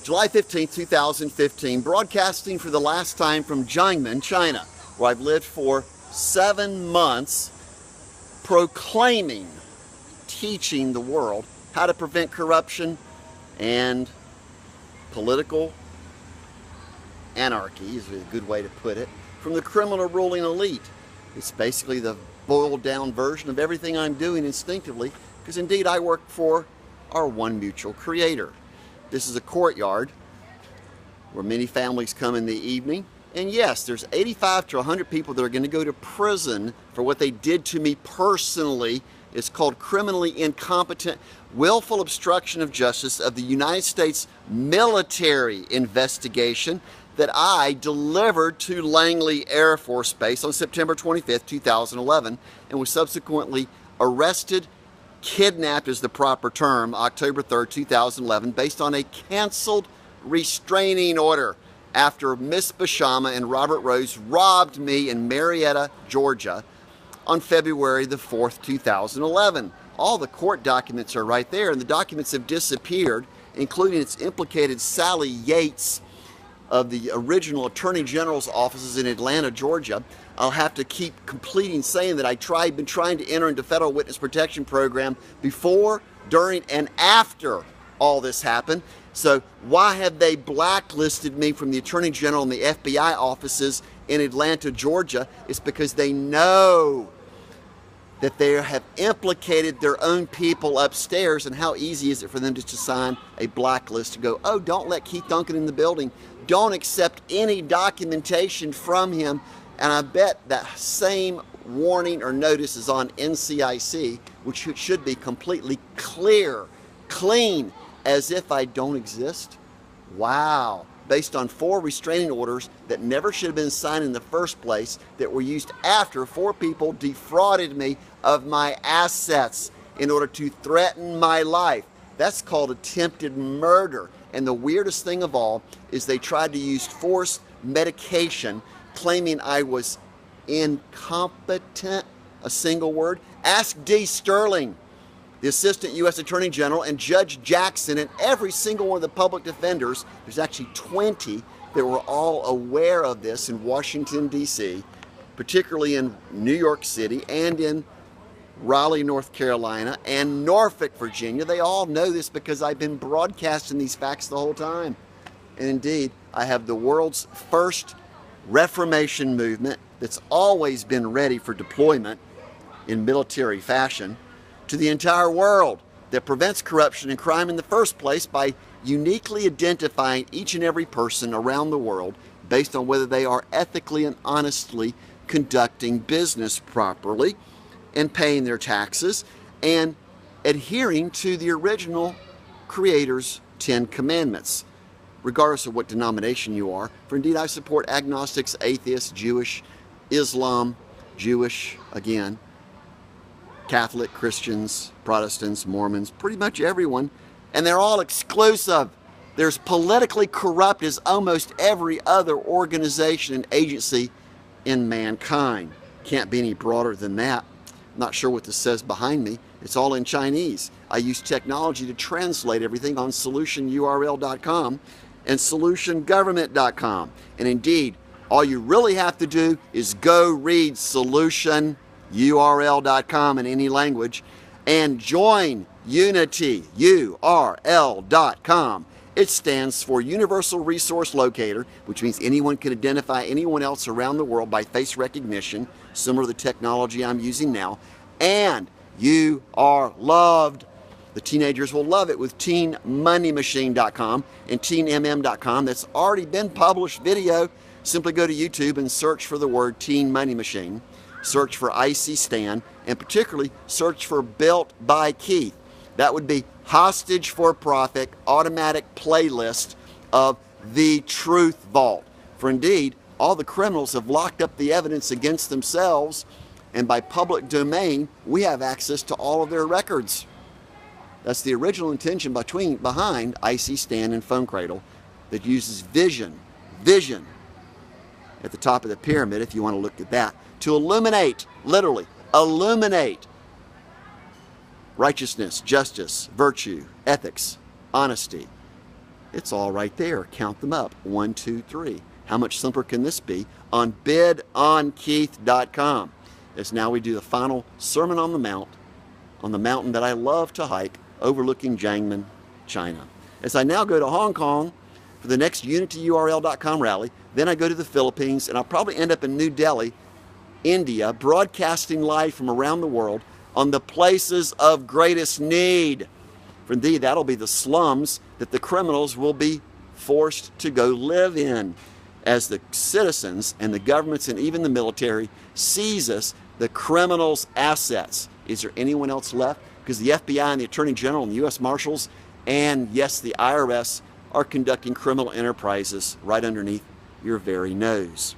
July 15th, 2015, broadcasting for the last time from Jiangmen, China, where I've lived for 7 months, proclaiming, teaching the world how to prevent corruption and political anarchy, is a good way to put it, from the criminal ruling elite. It's basically the boiled down version of everything I'm doing instinctively, because indeed I work for our one mutual creator. This is a courtyard where many families come in the evening. And yes, there's 85 to 100 people that are going to go to prison for what they did to me personally. It's called criminally incompetent, willful obstruction of justice of the United States military investigation that I delivered to Langley Air Force Base on September 25th, 2011, and was subsequently arrested, kidnapped is the proper term, October 3rd, 2011, based on a canceled restraining order after Miss Bashama and Robert Rose robbed me in Marietta, Georgia on February the 4th, 2011. All the court documents are right there, and the documents have disappeared, including its implicated Sally Yates of the original Attorney General's offices in Atlanta, Georgia. I'll have to keep completing saying that I've been trying to enter into Federal Witness Protection Program before, during, and after all this happened. So why have they blacklisted me from the Attorney General and the FBI offices in Atlanta, Georgia? It's because they know that they have implicated their own people upstairs, and how easy is it for them to just sign a blacklist to go, oh, don't let Keith Duncan in the building. Don't accept any documentation from him. And I bet that same warning or notice is on NCIC, which should be completely clear, clean, as if I don't exist. Wow. Based on 4 restraining orders that never should have been signed in the first place, that were used after 4 people defrauded me of my assets in order to threaten my life. That's called attempted murder. And the weirdest thing of all is they tried to use forced medication, claiming I was incompetent, a single word. Ask D. Sterling, the Assistant U.S. Attorney General, and Judge Jackson, and every single one of the public defenders. There's actually 20 that were all aware of this in Washington, D.C., particularly in New York City and in Raleigh, North Carolina, and Norfolk, Virginia. They all know this because I've been broadcasting these facts the whole time. And indeed, I have the world's first Reformation movement that's always been ready for deployment in military fashion to the entire world, that prevents corruption and crime in the first place by uniquely identifying each and every person around the world based on whether they are ethically and honestly conducting business properly and paying their taxes and adhering to the original Creator's 10 Commandments, regardless of what denomination you are. For indeed, I support agnostics, atheists, Jewish, Islam, Jewish, again, Catholic, Christians, Protestants, Mormons, pretty much everyone, and they're all exclusive. There's politically corrupt as almost every other organization and agency in mankind. Can't be any broader than that. I'm not sure what this says behind me. It's all in Chinese. I use technology to translate everything on solutionurl.com and solutiongovernment.com. And indeed, all you really have to do is go read solutionurl.com in any language and join Unity, URL.com. It stands for Universal Resource Locator, which means anyone can identify anyone else around the world by face recognition, similar to the technology I'm using now. And you are loved. The teenagers will love it with teenmoneymachine.com and teenmm.com. That's already been published video. Simply go to YouTube and search for the word Teen Money Machine. Search for IC Stan, and particularly search for Built by Keith. That would be hostage for profit automatic playlist of the Truth Vault. For indeed, all the criminals have locked up the evidence against themselves, and by public domain, we have access to all of their records. That's the original intention behind IC Stan and Phone Cradle, that uses vision at the top of the pyramid, if you want to look at that, to illuminate, literally, illuminate righteousness, justice, virtue, ethics, honesty, It's all right there. Count them up. 1, 2, 3. How much simpler can this be? On bidonkeith.com. As now we do the final Sermon on the Mount, on the mountain that I love to hike, overlooking Jiangmen, China. As I now go to Hong Kong for the next unityurl.com rally, then I go to the Philippines, and I'll probably end up in New Delhi, India, broadcasting live from around the world on the places of greatest need. For indeed, that'll be the slums that the criminals will be forced to go live in as the citizens and the governments and even the military seizes the criminals' assets. Is there anyone else left? Because the FBI and the Attorney General and the U.S. Marshals and, yes, the IRS are conducting criminal enterprises right underneath your very nose.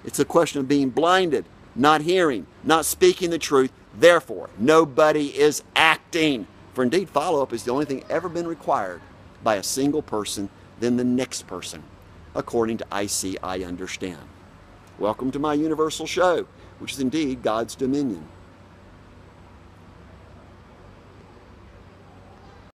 It's a question of being blinded, not hearing, not speaking the truth. Therefore, nobody is acting. For indeed, follow-up is the only thing ever been required by a single person than the next person, according to I See, I Understand. Welcome to my universal show, which is indeed God's dominion.